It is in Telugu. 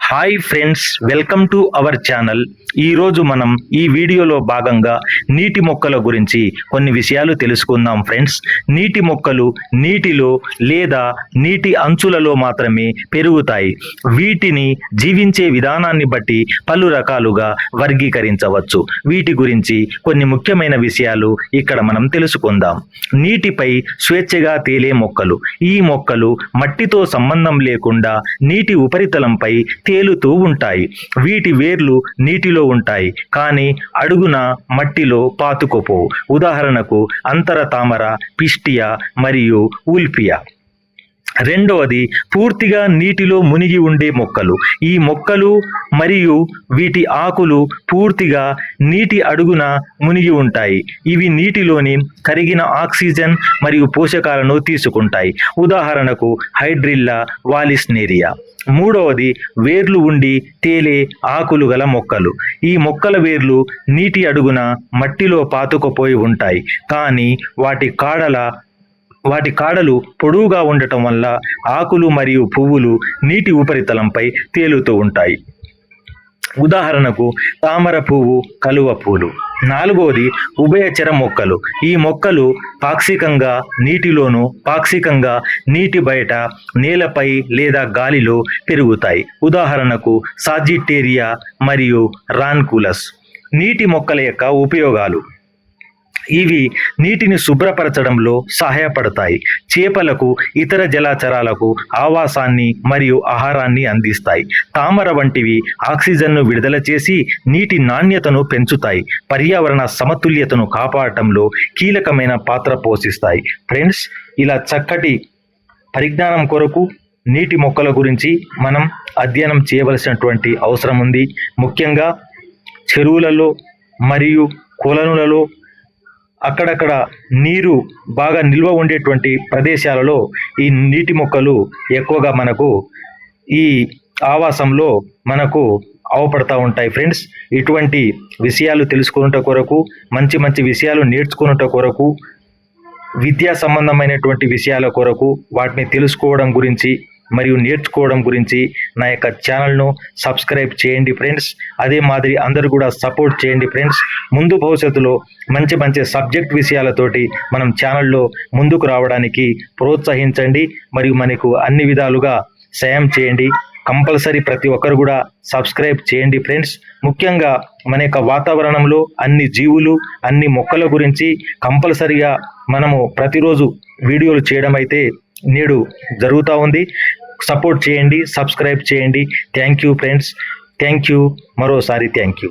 Hi friends, welcome to our channel. ఈరోజు మనం ఈ వీడియోలో భాగంగా నీటి మొక్కల గురించి కొన్ని విషయాలు తెలుసుకుందాం ఫ్రెండ్స్. నీటి మొక్కలు నీటిలో లేదా నీటి అంచులలో మాత్రమే పెరుగుతాయి. వీటిని జీవించే విధానాన్ని బట్టి పలు రకాలుగా వర్గీకరించవచ్చు. వీటి గురించి కొన్ని ముఖ్యమైన విషయాలు ఇక్కడ మనం తెలుసుకుందాం. నీటిపై స్వేచ్ఛగా తేలే మొక్కలు. ఈ మొక్కలు మట్టితో సంబంధం లేకుండా నీటి ఉపరితలంపై తేలుతూ ఉంటాయి. వీటి వేర్లు నీటిలో ఉంటాయి, కానీ అడుగున మట్టిలో పాతుకుపోవు. ఉదాహరణకు అంతర తామర, పిస్టియా మరియు ఉల్పియా. రెండవది పూర్తిగా నీటిలో మునిగి ఉండే మొక్కలు. ఈ మొక్కలు మరియు వీటి ఆకులు పూర్తిగా నీటి అడుగున మునిగి ఉంటాయి. ఇవి నీటిలోని కరిగిన ఆక్సిజన్ మరియు పోషకాలను తీసుకుంటాయి. ఉదాహరణకు హైడ్రిల్లా వాలిస్నేరియా. మూడవది వేర్లు ఉండి తేలే ఆకులు గల మొక్కలు. ఈ మొక్కల వేర్లు నీటి అడుగున మట్టిలో పాతుకుపోయి ఉంటాయి, కానీ వాటి కాడలు పొడవుగా ఉండటం వల్ల ఆకులు మరియు పువ్వులు నీటి ఉపరితలంపై తేలుతూ ఉంటాయి. ఉదాహరణకు తామర పువ్వు, కలువ పూలు. నాలుగవది ఉభయచర మొక్కలు. ఈ మొక్కలు పాక్షికంగా నీటిలోను, పాక్షికంగా నీటి బయట, నేలపై లేదా గాలిలో పెరుగుతాయి. ఉదాహరణకు సాజిటేరియా మరియు రాన్కులస్. నీటి మొక్కల యొక్క ఉపయోగాలు. ఇవి నీటిని శుభ్రపరచడంలో సహాయపడతాయి. చేపలకు, ఇతర జలచరాలకు ఆవాసాన్ని మరియు ఆహారాన్ని అందిస్తాయి. తామర వంటివి ఆక్సిజన్ను విడుదల చేసి నీటి నాణ్యతను పెంచుతాయి. పర్యావరణ సమతుల్యతను కాపాడటంలో కీలకమైన పాత్ర పోషిస్తాయి. ఫ్రెండ్స్, ఇలా చక్కటి పరిజ్ఞానం కొరకు నీటి మొక్కల గురించి మనం అధ్యయనం చేయవలసినటువంటి అవసరం ఉంది. ముఖ్యంగా చెరువులలో మరియు కొలనులలో, అక్కడక్కడ నీరు బాగా నిల్వ ఉండేటువంటి ప్రదేశాలలో ఈ నీటి మొక్కలు ఎక్కువగా మనకు ఈ ఆవాసంలో మనకు అవపడతా ఉంటాయి. ఫ్రెండ్స్, ఇటువంటి విషయాలు తెలుసుకున్నట కొరకు, మంచి మంచి విషయాలు నేర్చుకున్నట కొరకు, విద్యా సంబంధమైనటువంటి విషయాల కొరకు, వాటిని తెలుసుకోవడం గురించి మరియు నేర్చుకోవడం గురించి నా యొక్క ఛానల్ను సబ్స్క్రైబ్ చేయండి ఫ్రెండ్స్. అదే మాదిరి అందరూ కూడా సపోర్ట్ చేయండి ఫ్రెండ్స్. ముందు భవిష్యత్తులో మంచి మంచి సబ్జెక్ట్ విషయాలతోటి మనం ఛానల్లో ముందుకు రావడానికి ప్రోత్సహించండి మరియు మనకు అన్ని విధాలుగా సాయం చేయండి. కంపల్సరీ ప్రతి ఒక్కరు కూడా సబ్స్క్రైబ్ చేయండి ఫ్రెండ్స్. ముఖ్యంగా మన యొక్క వాతావరణంలో అన్ని జీవులు, అన్ని మొక్కల గురించి కంపల్సరీగా మనము ప్రతిరోజు వీడియోలు చేయడం అయితే నేడు జరుగుతూ ఉంది. సపోర్ట్ చేయండి, సబ్స్క్రైబ్ చేయండి. Thank you friends, thank you, మరోసారి థ్యాంక్ యూ.